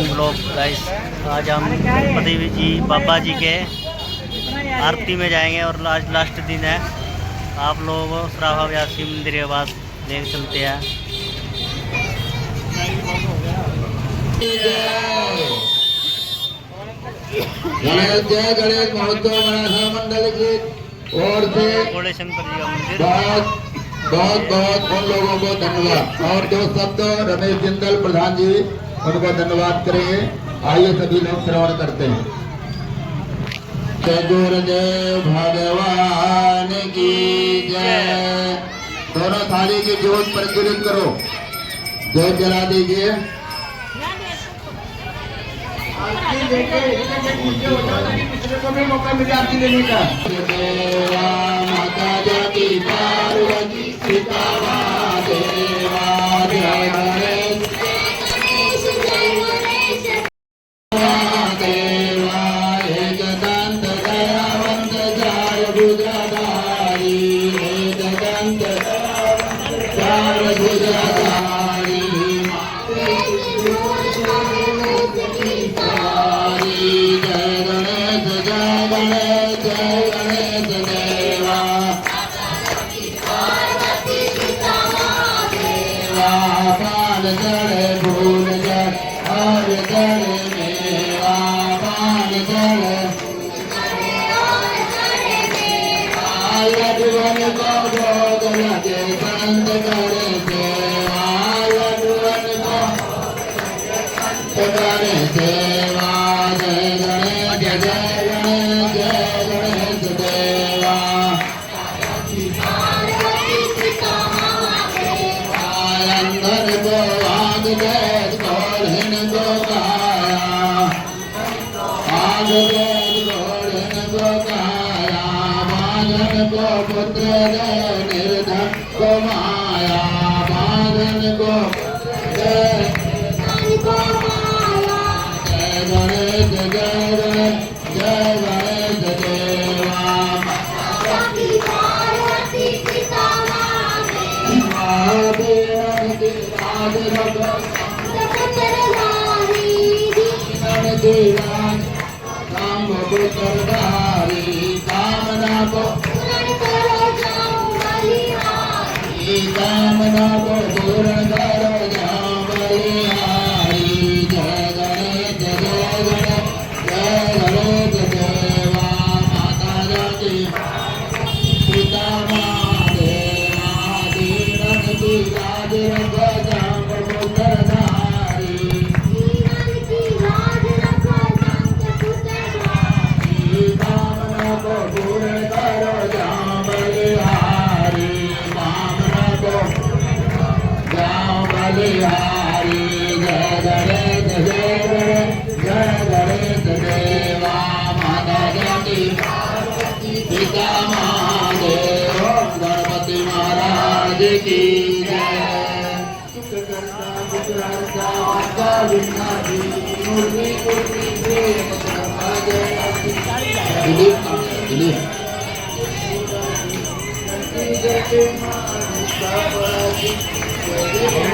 Blog guys, आज हम गणपति जी बाबा जी के आरती में जाएंगे और लास्ट दिन है। आप लोगों को श्रावा व्यासी मंदिर के पास लेकर चलते हैं। जय गणेश महोत्सव मराठा मंडल की ओर से भोले शंकर जी का मंदिर। बहुत बहुत उन लोगों को धन्यवाद। और जो शब्द रमेश जिंदल प्रधान जी उनको धन्यवाद करेंगे। आइए सभी लोग श्रवण करते हैं। जय गुरुदेव भगवान की जय। दोनों थाली की ज्योत प्रज्वलित करो, ज्योत जला दीजिए। मौका मिले आरती लेने का। माता जाती पार्वती सीता देवा पुत्र निर्धन को माया बाधन को जय गणेश जय गणेश जय गणेश देवा। कामना को पूर्ण करो जाओ बलिहारी। जय गणेश जय गणेश जय गणेश देवा। माता जाती पिता देवा दीनन की लाज रखो जाम पुत्रधारी। कामना को पूर्ण करो जाओ बलिहारी। बलिहारी जय गणेश जय गणेश जय गणेश देवा। माता जाती पिता महादेव गणपति महाराज की जय।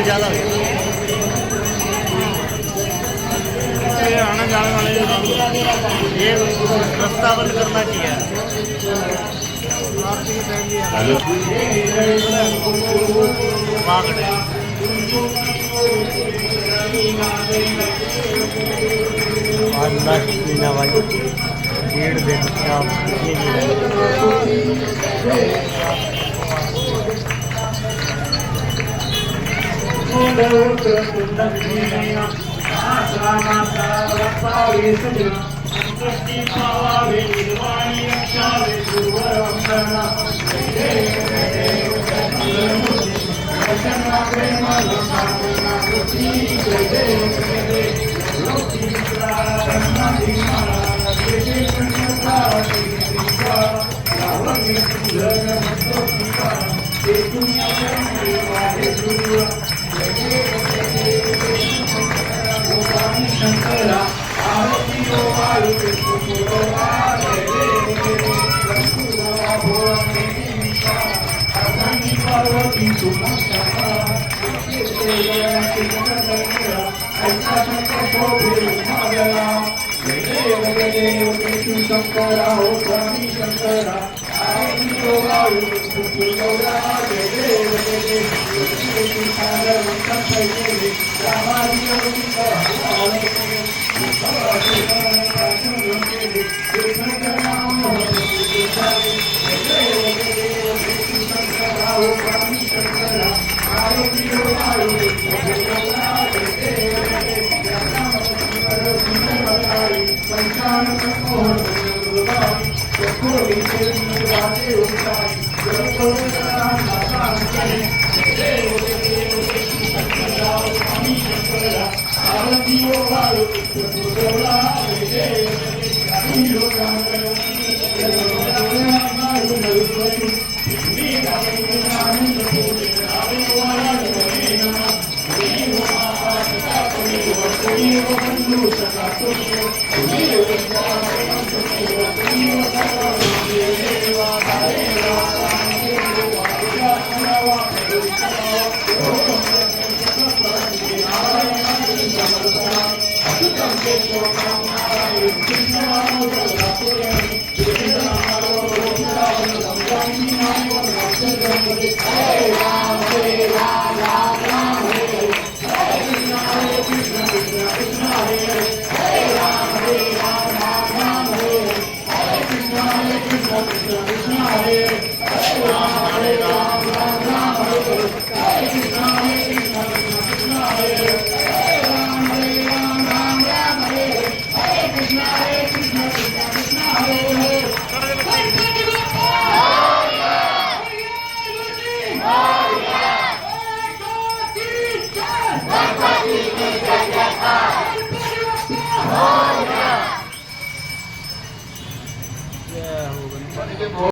ज़्यादा आना जाने वाले ये रास्ता बंद करना चाहिए। आज लास्ट दिन है भाई, 1.5 दिन का Hey!